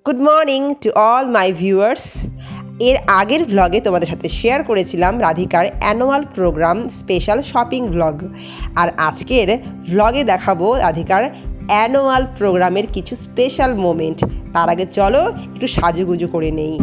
Good morning to all my viewers. এর আগের ভ্লগে তোমাদের সাথে শেয়ার করেছিলাম রাধিকার annual program special shopping vlog, আর আজকের ভ্লগে দেখাবো রাধিকার অ্যানুয়াল প্রোগ্রামের কিছু স্পেশাল মোমেন্ট। তার আগে চলো একটু সাজুগুজু করে নেই।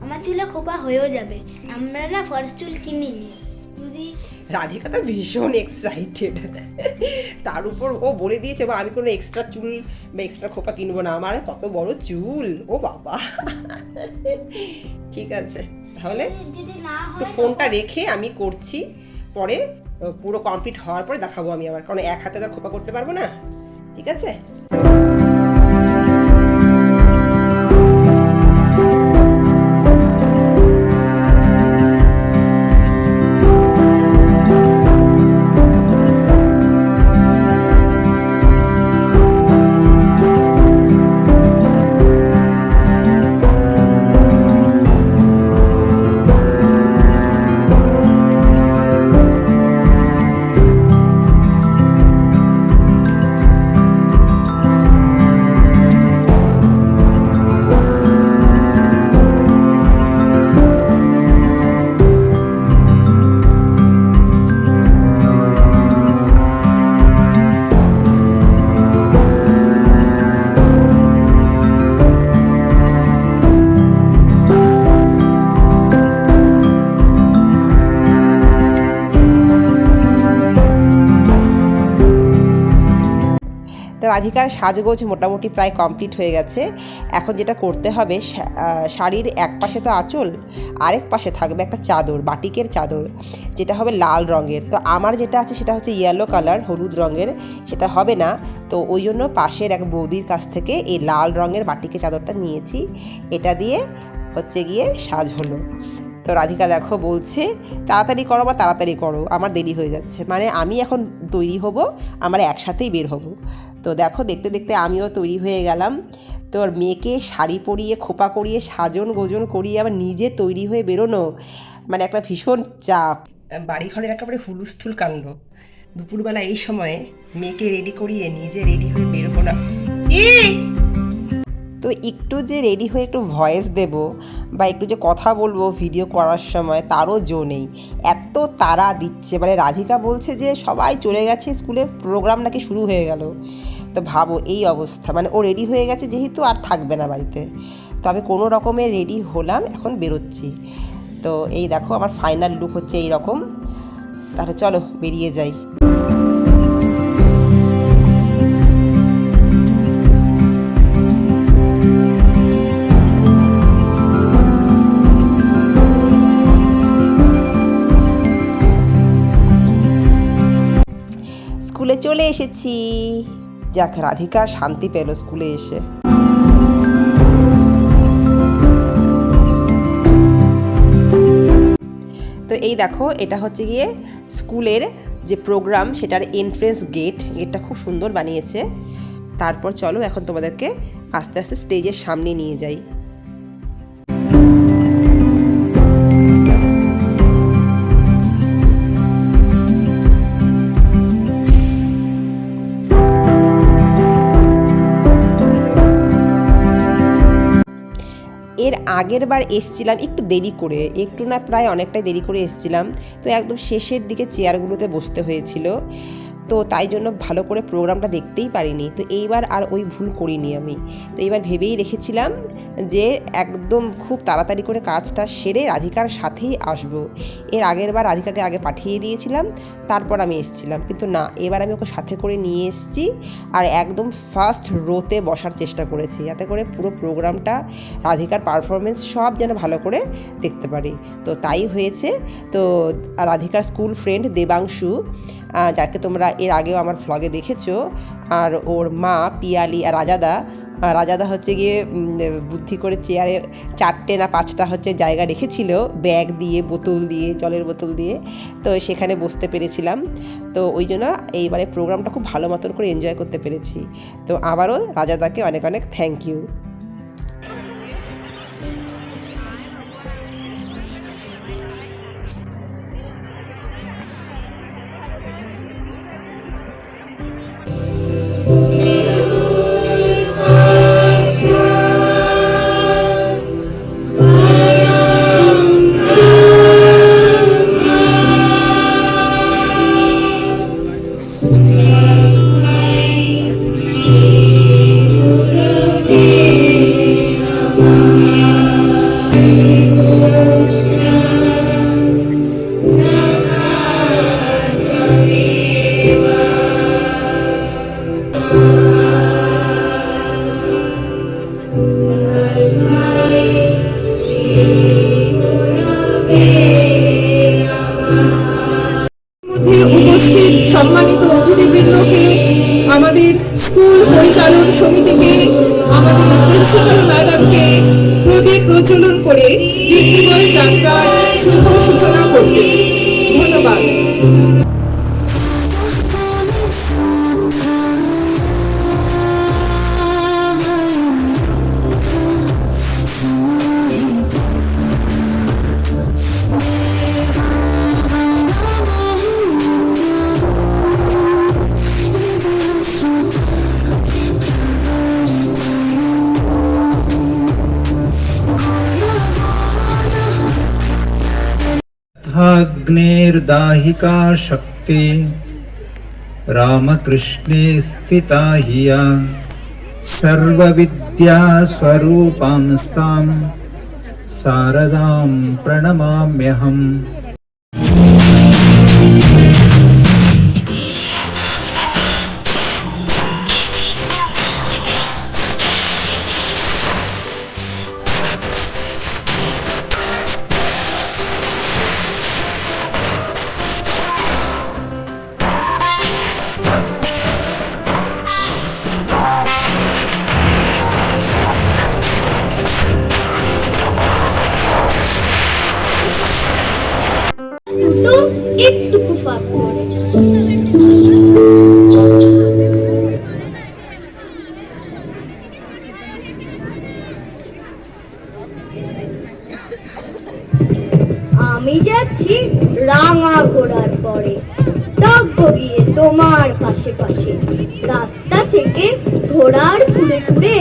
আমার চুলে খোপা হয়েও যাবে। আমরা না ফলস চুল কিনিনি। যদি রাধিকা তো ভীষণ এক্সাইটেড, তার উপর ও বলে দিয়েছে বা আমি কোনো এক্সট্রা চুল বা এক্সট্রা খোপা কিনবো না, আমার কত বড় চুল, ও বাবা। ঠিক আছে, তাহলে যদি না হয় ফোনটা রেখে আমি করছি, পরে পুরো কমপ্লিট হওয়ার পরে দেখাবো আমি আবার, কারণ এক হাতে তার খোপা করতে পারবো না। ঠিক আছে, তো রাধিকার সাজগোজ মোটামুটি প্রায় কমপ্লিট হয়ে গেছে। এখন যেটা করতে হবে, শাড়ির এক পাশে তো আঁচল, আরেক পাশে থাকবে একটা চাদর, বাটিকের চাদর, যেটা হবে লাল রঙের। তো আমার যেটা আছে সেটা হচ্ছে ইয়েলো কালার, হলুদ রঙের, সেটা হবে না। তো ওই জন্য পাশের এক বৌদির কাছ থেকে এই লাল রঙের বাটিকের চাদরটা নিয়েছি। এটা দিয়ে হচ্ছে গিয়ে সাজ হলো। তো রাধিকা দেখো বলছে তাড়াতাড়ি করো বা তাড়াতাড়ি করো, আমার দেরি হয়ে যাচ্ছে। মানে আমি এখন তৈরি হব, আমরা একসাথেই বের হব। তো দেখো দেখতে দেখতে আমিও তৈরি হয়ে গেলাম। তোর মেয়েকে শাড়ি পরিয়ে খোপা করিয়ে সাজন গোজন করিয়ে আবার নিজে তৈরি হয়ে বেরোনো, মানে একটা ভীষণ চাপ। বাড়িঘরের একেবারে হুলুস্থুল কাণ্ড। দুপুরবেলা এই সময়ে মেয়েকে রেডি করিয়ে নিজে রেডি হয়ে বেরোবো না। তো একটু যে রেডি হয়ে একটু ভয়েস দেব বা একটু যে কথা বলবো ভিডিও করার সময়, তারও জো নেই, এত তাড়া দিচ্ছে। মানে রাধিকা বলছে যে সবাই চলে গেছে স্কুলে, প্রোগ্রাম নাকি শুরু হয়ে গেল। তো ভাবো এই অবস্থা, মানে ও রেডি হয়ে গেছে যেহেতু আর থাকবে না বাড়িতে। তো আমি কোনো রকমে রেডি হলাম, এখন বেরোচ্ছি। তো এই দেখো আমার ফাইনাল লুক হচ্ছে এই রকম। তাহলে চলো বেরিয়ে যাই। স্কুলে চলে এসেছি। যাক, রাধিকা শান্তি পেল স্কুলে এসে। তো এই দেখো, এটা হচ্ছে গিয়ে স্কুলের যে প্রোগ্রাম সেটার এন্ট্রেন্স গেটটা খুব সুন্দর বানিয়েছে। তারপর চলো এখন তোমাদেরকে আস্তে আস্তে স্টেজের সামনে নিয়ে যাই। এর আগের বার এসছিলাম একটু দেরি করে, একটু না প্রায় অনেকটাই দেরি করে এসছিলাম। তো একদম শেষের দিকে চেয়ারগুলোতে বসতে হয়েছিল, তো তাই জন্য ভালো করে প্রোগ্রামটা দেখতেই পারিনি। তো এইবার আর ওই ভুল করিনি আমি। তো এইবার ভেবেই রেখেছিলাম যে একদম খুব তাড়াতাড়ি করে কাজটা সেরে রাধিকার সাথেই আসব। এর আগের বার রাধিকাকে আগে পাঠিয়ে দিয়েছিলাম, তারপর আমি এসেছিলাম, কিন্তু না, এবার আমি ওকে সাথে করে নিয়ে এসেছি আর একদম ফার্স্ট রোতে বসার চেষ্টা করেছি, যাতে করে পুরো প্রোগ্রামটা রাধিকার পারফরমেন্স সব যেন ভালো করে দেখতে পারি। তো তাই হয়েছে। তো রাধিকার স্কুল ফ্রেন্ড দেবাংশু যাকে তোমরা এর আগেও আমার ভ্লগে দেখেছো। আর ওর মা পিয়ালি আর রাজাদা হচ্ছে গিয়ে বুদ্ধি করে চেয়ারে 4টে না 5টা হচ্ছে জায়গা রেখেছিল, ব্যাগ দিয়ে, বোতল দিয়ে, জলের বোতল দিয়ে, তো সেখানে বসতে পেরেছিলাম। তো ওই জন্য এইবারে প্রোগ্রামটা খুব ভালো মতন করে এনজয় করতে পেরেছি। তো আবারও রাজাদাকে অনেক অনেক থ্যাংক ইউ। উপস্থিত সম্মানিত অতিথিবৃন্দকে, আমাদের স্কুল পরিচালন সমিতিকে, আমাদের প্রিন্সিপাল ম্যাডামকে প্রদীপ প্রজ্বলন করে কীর্তিময় যাত্রার শুভ সূচনা করতে ধন্যবাদ। अग्नेर्दाहिका शक्ति रामकृष्णे स्थिता हिया सर्वविद्या स्वरूपां स्तां शारदां प्रणमाम्यहम्। দুটো একটুকু ফাঁক করে আমি যাচ্ছি রাঙা ঘোড়ার পরে, ডাকবো গিয়ে তোমার পাশে পাশে। রাস্তা থেকে ঘোড়ার খুঁড়ে খুঁড়ে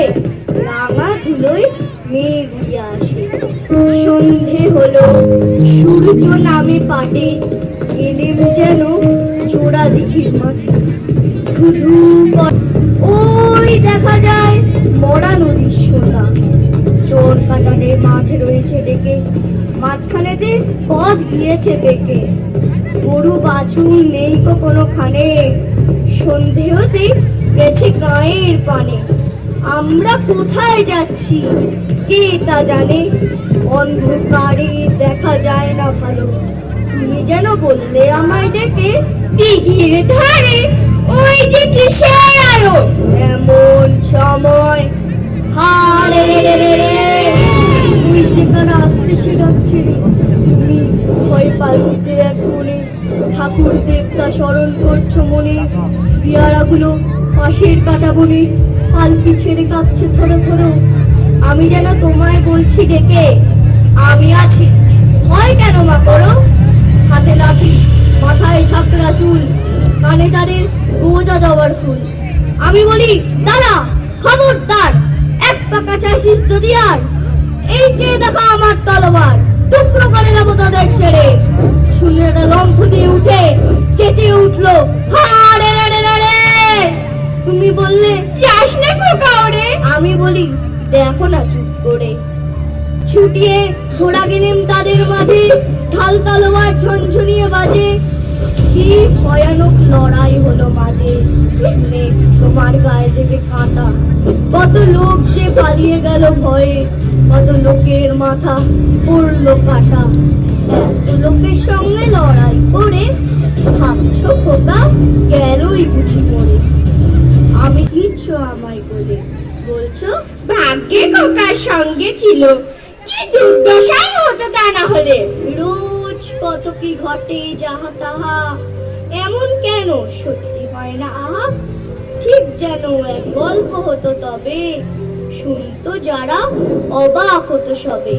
রাঙা ধুলোয় মেঘ উড়িয়ে আসে। সন্ধে হলো, সূর্য নামে পাটে, এলেম যেন চোরা দিঘির মাঠে। ধুধু ওই দেখা যায় মরা নদীর সোনা, চোর কাটাদের মাঠে রয়েছে ডেকে, মাঝখানেতে পথ গিয়েছে বেঁকে। গরু বাছুর নেই কোনোখানে, সন্ধে হতে গেছে গায়ের পানে। আমরা কোথায় যাচ্ছি কে তা জানে, অন্ধকারে দেখা যায় না ভালো। তুমি যেন বললে আমায় ডেকে, দিঘির ধারে ওই যে কিসের আলো, এমন সময় হারে তুই যেখানে আসতেছি ডাকছিলি। তুমি ভয় পাল্টিতে এক কোণে, ঠাকুর দেবতা স্মরণ করছো মনে। পিয়ারাগুলো পাশের কাটা বনে পালকি ছেড়ে কাঁপছে থরো থরো। আমি যেন তোমায় বলছি ডেকে, আমি আছি, ভয় কেন মা করো। হাতে লাঠি, মাথায় ঝাঁকড়া চুল, কানে তাদের রোজা যাওয়ার ফুল। আমি বলি দাদা খবরদার, এক পাকা চাষিস যদি আর, এই চেয়ে দেখা আমার তলোয়ার, টুকরো করে দেবো তাদের সেরে। শুনে একটা লম্ফ দিয়ে উঠে চেঁচিয়ে উঠলো, হারে রে রে রে। তুমি বললে যাস না খোকা ওরে, আমি বলি দেখো না চুপ করে। ছুটিয়ে ঘোড়া গেলেন তাদের মাঝে, ঢাল তলোয়ার ঝনঝনিয়ে বাজে। কি ভয়ানক লড়াই হলো মাঝে, শুনে তোমার গায়ে থেকে কাঁটা। কত লোক যে পালিয়ে গেল ভয়ে, কত লোকের মাথা পড়লো কাটা। এত লোকের সঙ্গে লড়াই করে ভাবছো খোকা গেলই বুঝি মরে। আমি কিচ্ছু আমায় বলে বলছো ভাগ্যে খোকার সঙ্গে ছিল, কি দুর্দশাই হতো তা না হলে। রোজ কত কি ঘটে যাহা তাহা, এমন কেন সত্যি হয় না আহা। ঠিক যেন এক গল্প হতো তবে, শুনতো যারা অবাক হতো সবে।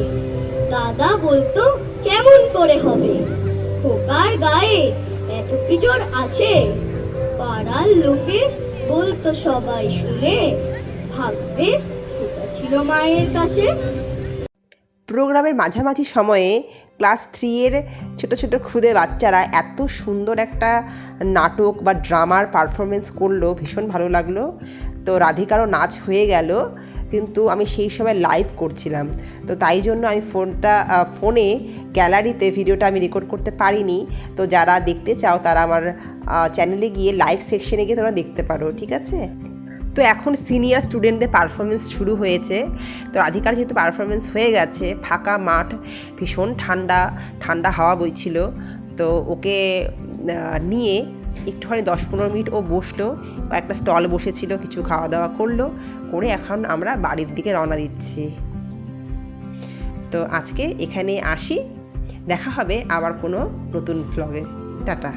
দাদা বলতো কেমন করে হবে, খোকার গায়ে এত কি জোর আছে। পাড়ার লোকে বলতো সবাই শুনে, ভাববে খোকা ছিল মায়ের কাছে। প্রোগ্রামের মাঝামাঝি সময়ে ক্লাস 3-এর ছোটো ছোটো ক্ষুদে বাচ্চারা এত সুন্দর একটা নাটক বা ড্রামার পারফরমেন্স করলো, ভীষণ ভালো লাগলো। তো রাধিকারও নাচ হয়ে গেল, কিন্তু আমি সেই সময় লাইভ করছিলাম, তো তাই জন্য আমি ফোনে গ্যালারিতে ভিডিওটা আমি রেকর্ড করতে পারিনি। তো যারা দেখতে চাও তারা আমার চ্যানেলে গিয়ে লাইভ সেকশনে গিয়ে তোমরা দেখতে পারো, ঠিক আছে। তো এখন সিনিয়র স্টুডেন্টদের পারফরমেন্স শুরু হয়েছে। তো রাধিকার যেহেতু পারফরমেন্স হয়ে গেছে, ফাঁকা মাঠ, ভীষণ ঠান্ডা ঠান্ডা হাওয়া বইছিল, তো ওকে নিয়ে একটুখানি 10-15 মিনিট ও বসলো, একটা স্টল বসেছিল, কিছু খাওয়া দাওয়া করলো, করে এখন আমরা বাড়ির দিকে রওনা দিচ্ছি। তো আজকে এখানে আসি, দেখা হবে আবার কোনো নতুন ভ্লগে। টাটা।